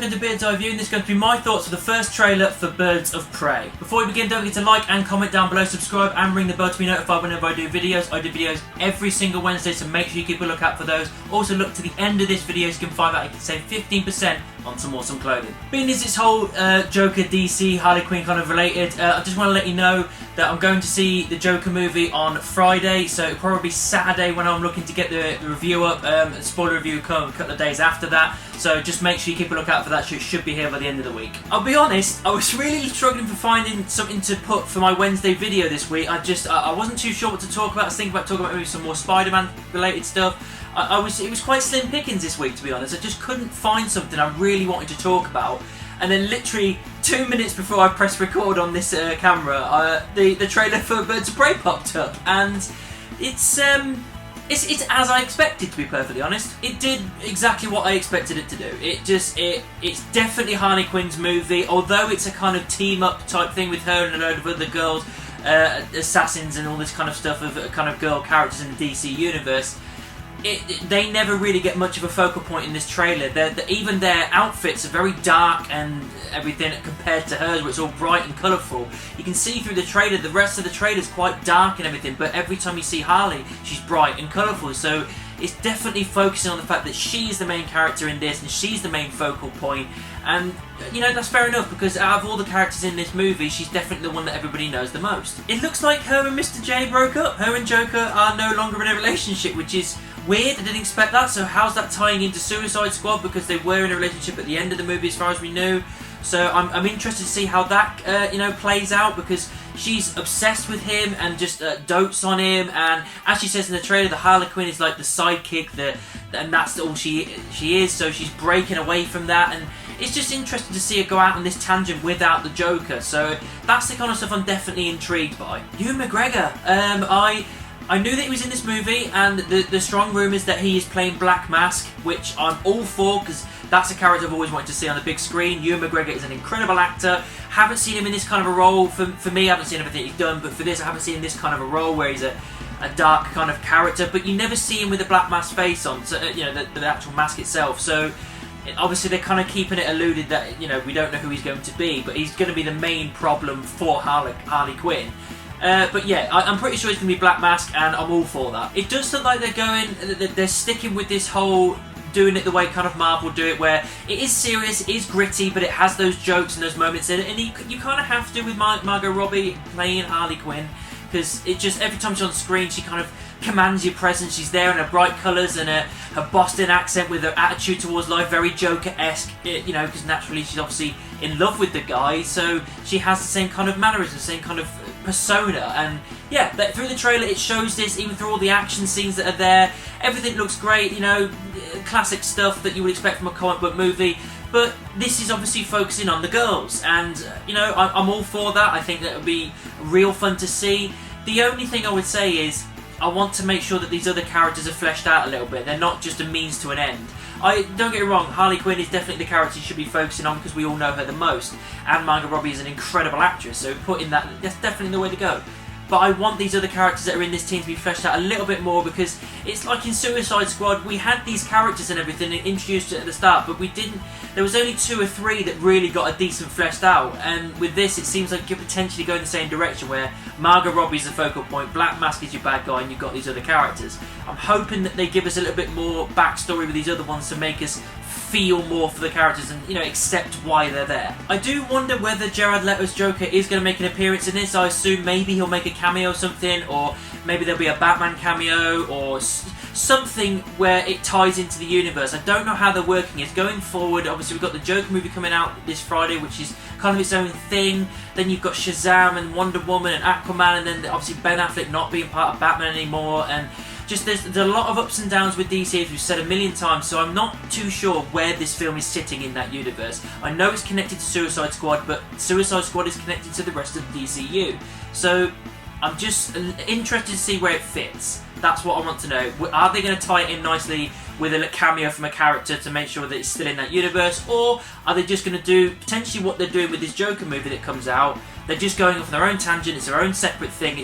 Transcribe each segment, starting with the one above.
welcome to Bird's Eye View, and this is going to be my thoughts for the first trailer for Birds of Prey. Before we begin, don't forget to like and comment down below, subscribe and ring the bell to be notified whenever I do videos. I do videos every single Wednesday, so make sure you keep a lookout for those. Also look to the end of this video so you can find out you can save 15% on some awesome clothing. Being as this whole Joker, DC, Harley Quinn kind of related, I just want to let you know that I'm going to see the Joker movie on Friday, so it'll probably be Saturday when I'm looking to get the review up. Spoiler review come a couple of days after that, so just make sure you keep a lookout for that. It should be here by the end of the week. I'll be honest, I was really struggling for finding something to put for my Wednesday video this week. I wasn't too sure what to talk about. I was thinking about talking about maybe some more Spider-Man related stuff. It was quite slim pickings this week, to be honest. I just couldn't find something I really wanted to talk about. And then literally 2 minutes before I pressed record on this camera, the trailer for Birds of Prey popped up, and it's as I expected, to be perfectly honest. It did exactly what I expected it to do. It's definitely Harley Quinn's movie, although it's a kind of team-up type thing with her and a load of other girls, assassins and all this kind of stuff of kind of girl characters in the DC universe. They never really get much of a focal point in this trailer. Even their outfits are very dark and everything compared to hers, where it's all bright and colourful. You can see through the trailer, the rest of the trailer is quite dark and everything, but every time you see Harley, she's bright and colourful. So it's definitely focusing on the fact that she's the main character in this and she's the main focal point. And, you know, that's fair enough, because out of all the characters in this movie, she's definitely the one that everybody knows the most. It looks like her and Mr. J broke up. Her and Joker are no longer in a relationship, which is weird. I didn't expect that. So how's that tying into Suicide Squad? Because they were in a relationship at the end of the movie, as far as we knew. So I'm interested to see how that plays out, because she's obsessed with him and just dotes on him. And as she says in the trailer, the Harley Quinn is like the sidekick, and that's all she is. So she's breaking away from that, and it's just interesting to see her go out on this tangent without the Joker. So that's the kind of stuff I'm definitely intrigued by. Ewan McGregor, I knew that he was in this movie, and the strong rumours that he is playing Black Mask, which I'm all for, because that's a character I've always wanted to see on the big screen. Ewan McGregor is an incredible actor. Haven't seen him in this kind of a role. For me, I haven't seen everything he's done, but for this, I haven't seen this kind of a role where he's a dark kind of character, but you never see him with a Black Mask face on, so, the actual mask itself. So obviously they're kind of keeping it alluded that, we don't know who he's going to be, but he's going to be the main problem for Harley Quinn. But yeah, I'm pretty sure it's going to be Black Mask, and I'm all for that. It does look like they're sticking with this whole doing it the way kind of Marvel do it, where it is serious, it is gritty, but it has those jokes and those moments in it, and you kind of have to with Margot Robbie playing Harley Quinn, because it just, every time she's on screen, she kind of commands your presence. She's there in her bright colours and her Boston accent with her attitude towards life, very Joker-esque, because naturally she's obviously in love with the guy, so she has the same kind of mannerisms, the same kind of persona. And yeah, through the trailer it shows this, even through all the action scenes that are there. Everything looks great, classic stuff that you would expect from a comic book movie. But this is obviously focusing on the girls, and I'm all for that. I think that would be real fun to see. The only thing I would say is, I want to make sure that these other characters are fleshed out a little bit. They're not just a means to an end. Don't get me wrong, Harley Quinn is definitely the character you should be focusing on, because we all know her the most, and Margot Robbie is an incredible actress, so putting that's definitely the way to go. But I want these other characters that are in this team to be fleshed out a little bit more, because it's like in Suicide Squad, we had these characters and everything introduced at the start, but there was only 2 or 3 that really got a decent fleshed out. And with this, it seems like you're potentially going the same direction, where Margot Robbie's the focal point, Black Mask is your bad guy, and you've got these other characters. I'm hoping that they give us a little bit more backstory with these other ones to make us feel more for the characters and accept why they're there. I do wonder whether Jared Leto's Joker is going to make an appearance in this. I assume maybe he'll make a cameo or something, or maybe there'll be a Batman cameo or something where it ties into the universe. I don't know how they're working it going forward. Obviously we've got the Joker movie coming out this Friday, which is kind of its own thing. Then you've got Shazam and Wonder Woman and Aquaman, and then obviously Ben Affleck not being part of Batman anymore, and just there's a lot of ups and downs with DC, as we've said a million times, so I'm not too sure where this film is sitting in that universe. I know it's connected to Suicide Squad, but Suicide Squad is connected to the rest of the DCU. So I'm just interested to see where it fits. That's what I want to know. Are they going to tie it in nicely with a cameo from a character to make sure that it's still in that universe, or are they just going to do potentially what they're doing with this Joker movie that comes out? They're just going off on their own tangent, it's their own separate thing,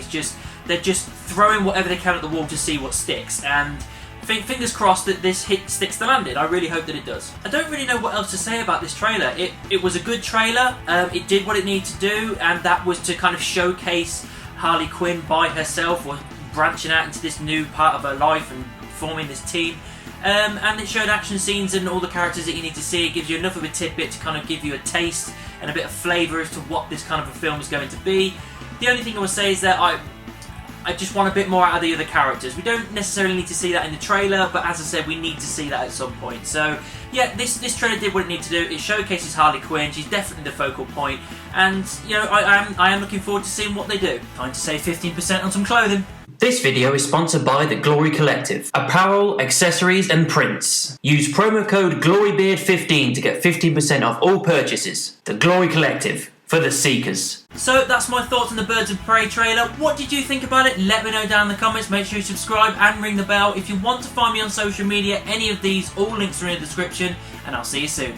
they're just throwing whatever they can at the wall to see what sticks. And fingers crossed that this hit sticks the landing. I really hope that it does. I don't really know what else to say about this trailer. It was a good trailer. It did what it needed to do, and that was to kind of showcase Harley Quinn by herself, or branching out into this new part of her life and forming this team. And it showed action scenes and all the characters that you need to see. It gives you enough of a tidbit to kind of give you a taste and a bit of flavour as to what this kind of a film is going to be. The only thing I would say is that I just want a bit more out of the other characters. We don't necessarily need to see that in the trailer, but as I said, we need to see that at some point. So yeah, this trailer did what it needed to do. It showcases Harley Quinn. She's definitely the focal point, and you know, I am looking forward to seeing what they do. Time to save 15% on some clothing. This video is sponsored by the Glory Collective. Apparel, accessories and prints. Use promo code GLORYBEARD15 to get 15% off all purchases. The Glory Collective, for the seekers. So that's my thoughts on the Birds of Prey trailer. What did you think about it? Let me know down in the comments. Make sure you subscribe and ring the bell. If you want to find me on social media, any of these, all links are in the description, and I'll see you soon.